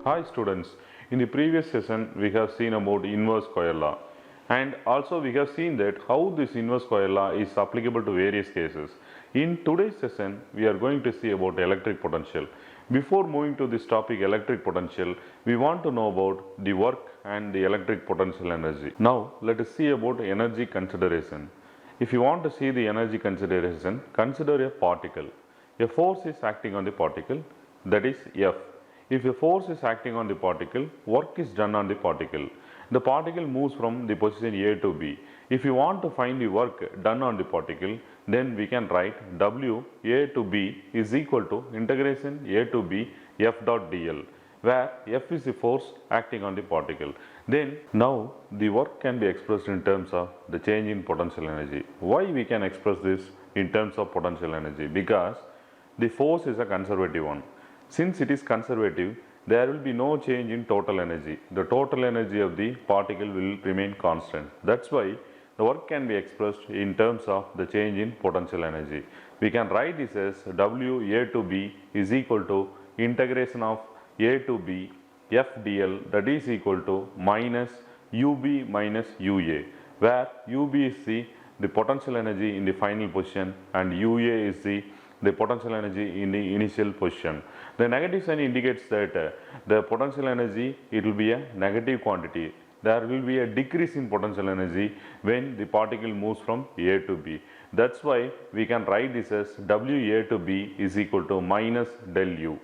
Hi students, in the previous session we have seen about inverse square law, and also we have seen that how this inverse square law is applicable to various cases. In today's session we are going to see about electric potential. Before moving to this topic electric potential, we want to know about the work and the electric potential energy. Now let us see about energy consideration. If you want to see the energy consideration, consider a particle. A force is acting on the particle, that is F. If a force is acting on the particle, work is done on the particle. The particle moves from the position A to B. If you want to find the work done on the particle, then we can write W A to B is equal to integration A to B F dot dl, where F is the force acting on the particle. Then now the work can be expressed in terms of the change in potential energy. Why we can express this in terms of potential energy? Because the force is a conservative one. Since it is conservative, there will be no change in total energy. The total energy of the particle will remain constant. That's why the work can be expressed in terms of the change in potential energy. We can write this as W A to B is equal to integration of A to B F dl, that is equal to minus UB minus UA, where UB is the potential energy in the final position and UA is the potential energy in the initial position. The negative sign indicates that the potential energy, it will be a negative quantity. There will be a decrease in potential energy when the particle moves from A to B. That's why we can write this as W A to B is equal to minus del U.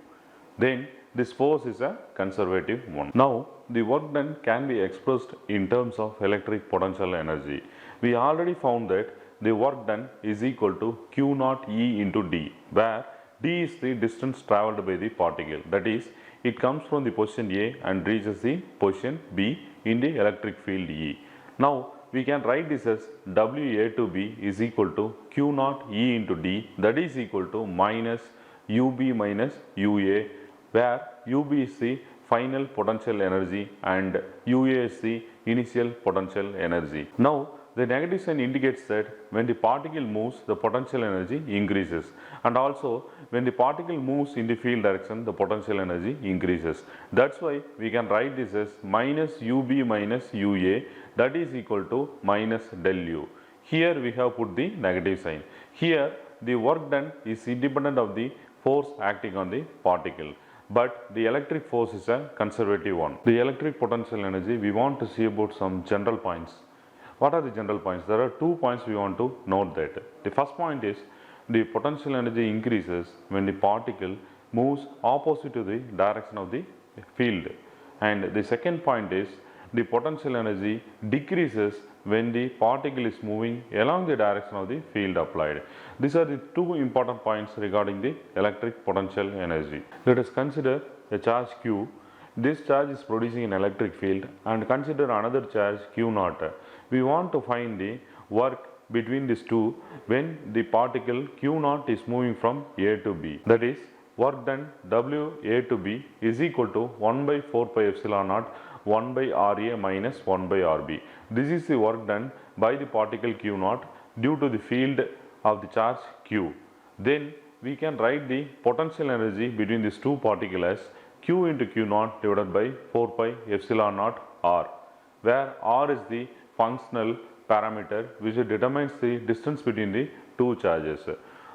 Then this force is a conservative one. Now the work done can be expressed in terms of electric potential energy. We already found that the work done is equal to Q naught E into D, where D is the distance travelled by the particle. That is, it comes from the position A and reaches the position B in the electric field E. Now we can write this as W A to B is equal to Q naught E into D, that is equal to minus UB minus UA, where UB is the final potential energy and UA is the initial potential energy. Now the negative sign indicates that when the particle moves, the potential energy increases, and also when the particle moves in the field direction, the potential energy increases. That's why we can write this as minus UB minus UA, that is equal to minus del U. Here we have put the negative sign. Here the work done is independent of the force acting on the particle, but the electric force is a conservative one. The electric potential energy, we want to see about some general points. What are the general points? There are 2 points we want to note that. The first point is the potential energy increases when the particle moves opposite to the direction of the field, and the second point is the potential energy decreases when the particle is moving along the direction of the field applied. These are the 2 important points regarding the electric potential energy. Let us consider a charge Q. This charge is producing an electric field, and consider another charge Q naught. We want to find the work between these two when the particle Q naught is moving from A to B. That is, work done W A to B is equal to 1 by 4 pi epsilon naught 1 by RA minus 1 by RB. This is the work done by the particle Q naught due to the field of the charge Q. Then we can write the potential energy between these two particles as Q into Q naught divided by 4 pi epsilon naught R, where R is the functional parameter which determines the distance between the two charges.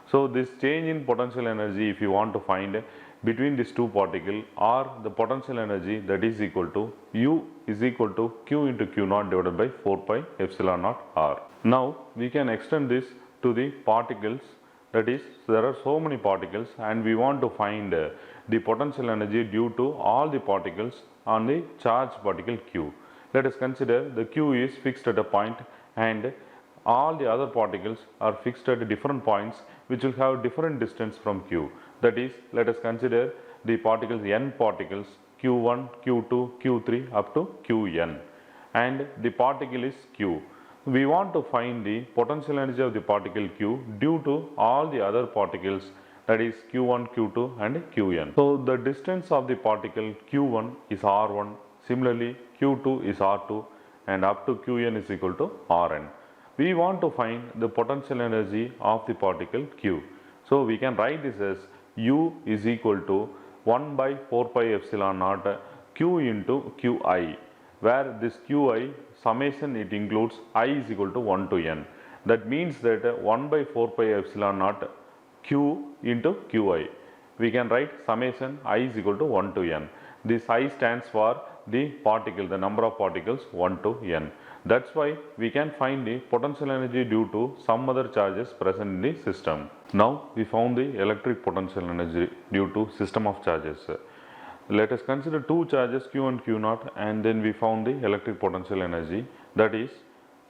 So this change in potential energy, if you want to find between these two particles, or the potential energy, that is equal to U is equal to Q into Q naught divided by 4 pi epsilon naught R. Now we can extend this to the particles, that is, there are so many particles and we want to find the potential energy due to all the particles on the charged particle Q. Let us consider the Q is fixed at a point and all the other particles are fixed at different points which will have different distance from Q. That is, let us consider the particles N particles Q1, Q2, Q3 up to Qn, and the particle is Q. We want to find the potential energy of the particle Q due to all the other particles, that is Q1, Q2 and Qn. So the distance of the particle Q1 is R1, similarly Q2 is R2 and up to Qn is equal to Rn. We want to find the potential energy of the particle Q. So we can write this as U is equal to 1 by 4 pi epsilon naught Q into Qi, where this Qi summation it includes I is equal to 1 to n. That means that 1 by 4 pi epsilon naught Q into Qi. We can write summation I is equal to 1 to n. This I stands for the particle, the number of particles 1 to n. That's why we can find the potential energy due to some other charges present in the system. Now we found the electric potential energy due to system of charges. Let us consider two charges Q and Q naught, and then we found the electric potential energy, that is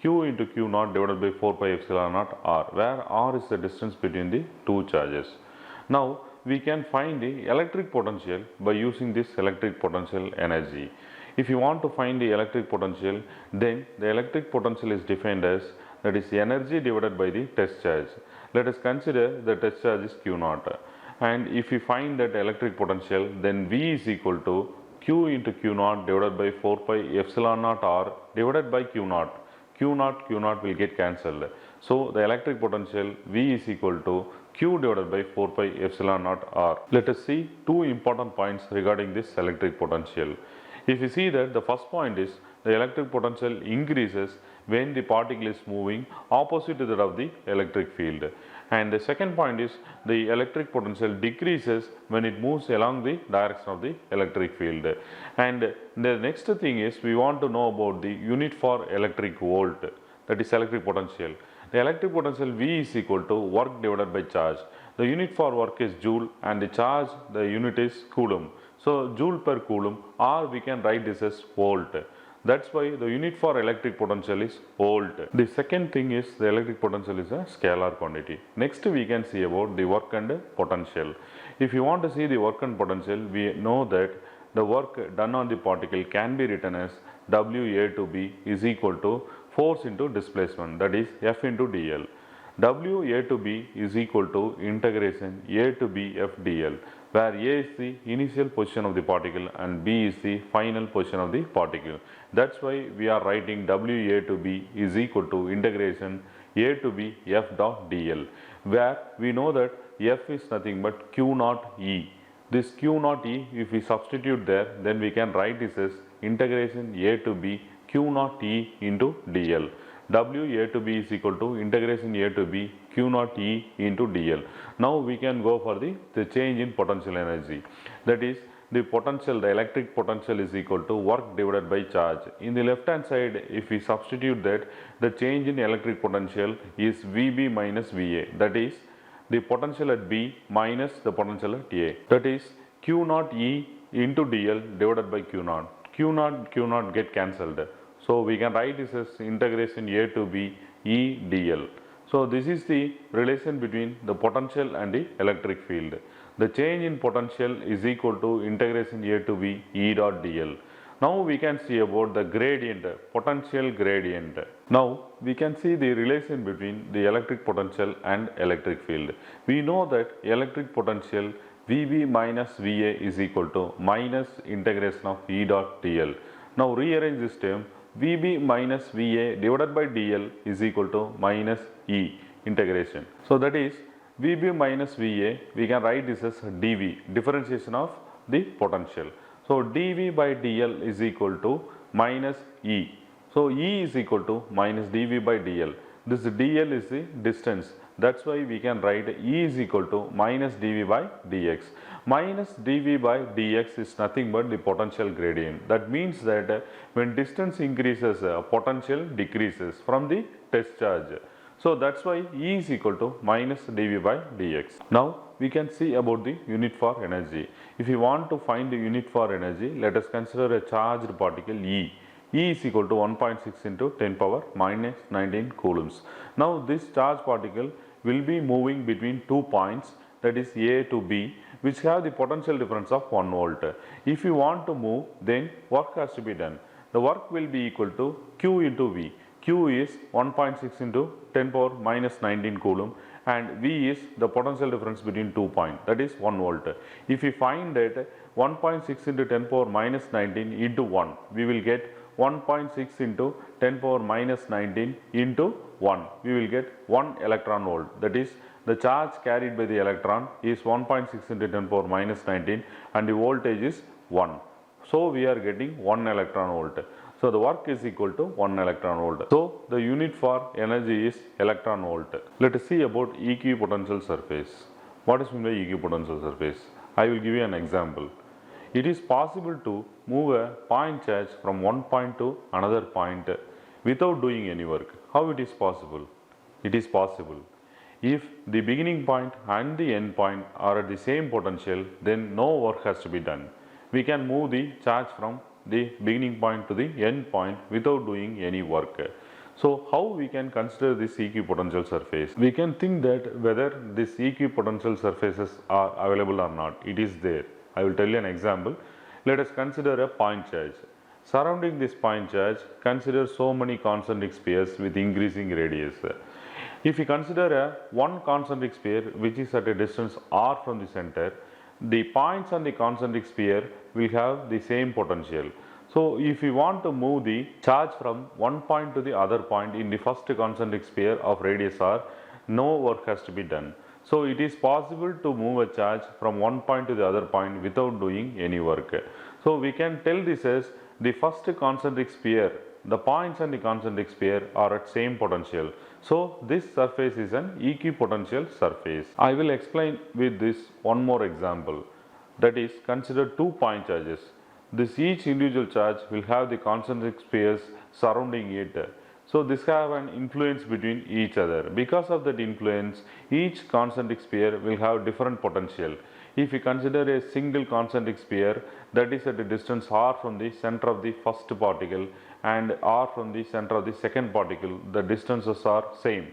Q into Q naught divided by 4 pi epsilon naught R, where R is the distance between the two charges. Now we can find the electric potential by using this electric potential energy. If you want to find the electric potential, then the electric potential is defined as, that is energy divided by the test charge. Let us consider the test charge is Q naught, and if we find that electric potential, then V is equal to Q into Q naught divided by 4 pi epsilon naught R divided by Q naught. Q naught will get cancelled. So the electric potential V is equal to Q divided by 4 pi epsilon naught R. Let us see two important points regarding this electric potential. If you see that the first point is the electric potential increases when the particle is moving opposite to that of the electric field, and the second point is the electric potential decreases when it moves along the direction of the electric field. And the next thing is we want to know about the unit for electric volt, that is electric potential. The electric potential V is equal to work divided by charge. The unit for work is joule and the charge, the unit is coulomb. So joule per coulomb, or we can write this as volt. That's why the unit for electric potential is volt. The second thing is the electric potential is a scalar quantity. Next we can see about the work and potential. If you want to see the work and potential, we know that the work done on the particle can be written as WA to B is equal to force into displacement, that is F into dl. WA to B is equal to integration A to B F dl, where A is the initial position of the particle and B is the final position of the particle. That's why we are writing WA to B is equal to integration A to B F dot dl, where we know that F is nothing but Q naught E. This Q naught E, if we substitute there, then we can write this as integration A to B Q naught E into dl. WA to B is equal to integration A to B Q naught E into dl. Now we can go for the change in potential energy. That is the potential, the electric potential is equal to work divided by charge. In the left hand side, if we substitute that, the change in electric potential is VB minus VA. That is the potential at B minus the potential at A. That is Q naught E into dl divided by Q naught. Q naught get cancelled. So we can write this as integration A to B E dl. So this is the relation between the potential and the electric field. The change in potential is equal to integration A to B E dot dl. Now we can see about the gradient, potential gradient. Now we can see the relation between the electric potential and electric field. We know that electric potential VB minus VA is equal to minus integration of E dot dl. Now rearrange this term. VB minus VA divided by dl is equal to minus E integration. So that is VB minus VA, we can write this as dV, differentiation of the potential. So dV by dl is equal to minus E. So E is equal to minus dV by dl. This dl is the distance. That's why we can write E is equal to minus dV by dx. Minus dV by dx is nothing but the potential gradient. That means that when distance increases, potential decreases from the test charge. So that's why E is equal to minus dV by dx. Now we can see about the unit for energy. If you want to find the unit for energy, let us consider a charged particle E. E is equal to 1.6 into 10 power minus 19 coulombs. Now this charged particle will be moving between 2 points, that is A to B, which have the potential difference of 1 volt. If you want to move, then work has to be done. The work will be equal to Q into V. Q is 1.6 into 10 power minus 19 coulomb and V is the potential difference between 2 points, that is 1 volt. If we find that 1.6 into 10 power minus 19 into 1, we will get 1.6 into 10 power minus 19 into 1, we will get 1 electron volt. That is the charge carried by the electron is 1.6 into 10 power minus 19 and the voltage is 1. So we are getting 1 electron volt. So the work is equal to 1 electron volt. So the unit for energy is electron volt. Let us see about equipotential surface. What is meant by equipotential surface? I will give you an example. It is possible to move a point charge from one point to another point without doing any work. How it is possible? It is possible. If the beginning point and the end point are at the same potential, then no work has to be done. We can move the charge from the beginning point to the end point without doing any work. So how we can consider this equipotential surface? We can think that whether these equipotential surfaces are available or not. It is there. I will tell you an example. Let us consider a point charge. Surrounding this point charge, consider so many concentric spheres with increasing radius. If we consider one concentric sphere which is at a distance r from the center, the points on the concentric sphere will have the same potential. So if we want to move the charge from one point to the other point in the first concentric sphere of radius r, no work has to be done. So it is possible to move a charge from one point to the other point without doing any work. So we can tell this as the first concentric sphere. The points on the concentric sphere are at same potential. So this surface is an equipotential surface. I will explain with this one more example. That is, consider two point charges. This each individual charge will have the concentric spheres surrounding it. So this have an influence between each other. Because of that influence, each concentric sphere will have different potential. If we consider a single concentric sphere that is at a distance r from the center of the first particle and r from the center of the second particle, the distances are same.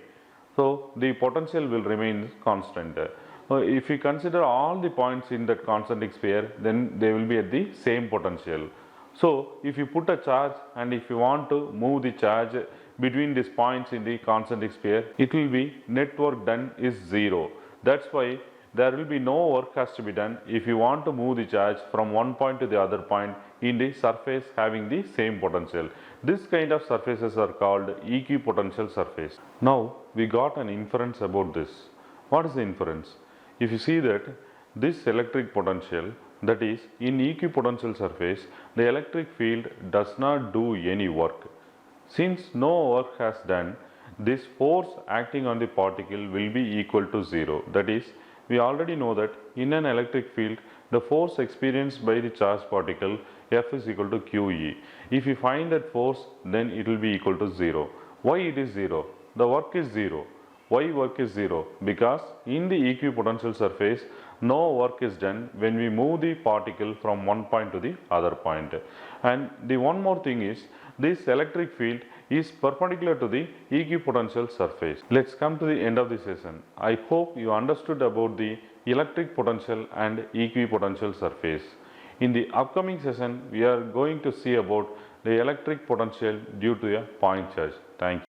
So the potential will remain constant. If we consider all the points in that concentric sphere, then they will be at the same potential. So if you put a charge and if you want to move the charge between these points in the concentric sphere, it will be net work done is 0. That's why there will be no work has to be done if you want to move the charge from one point to the other point in the surface having the same potential. This kind of surfaces are called equipotential surface. Now we got an inference about this. What is the inference? If you see that this electric potential, that is, in equipotential surface, the electric field does not do any work. Since no work has done, this force acting on the particle will be equal to 0. That is, we already know that in an electric field, the force experienced by the charged particle F is equal to QE. If we find that force, then it will be equal to 0. Why it is 0? The work is 0. Why work is 0? Because in the equipotential surface, no work is done when we move the particle from one point to the other point. And the one more thing is, this electric field is perpendicular to the equipotential surface. Let's come to the end of the session. I hope you understood about the electric potential and equipotential surface. In the upcoming session, we are going to see about the electric potential due to a point charge. Thank you.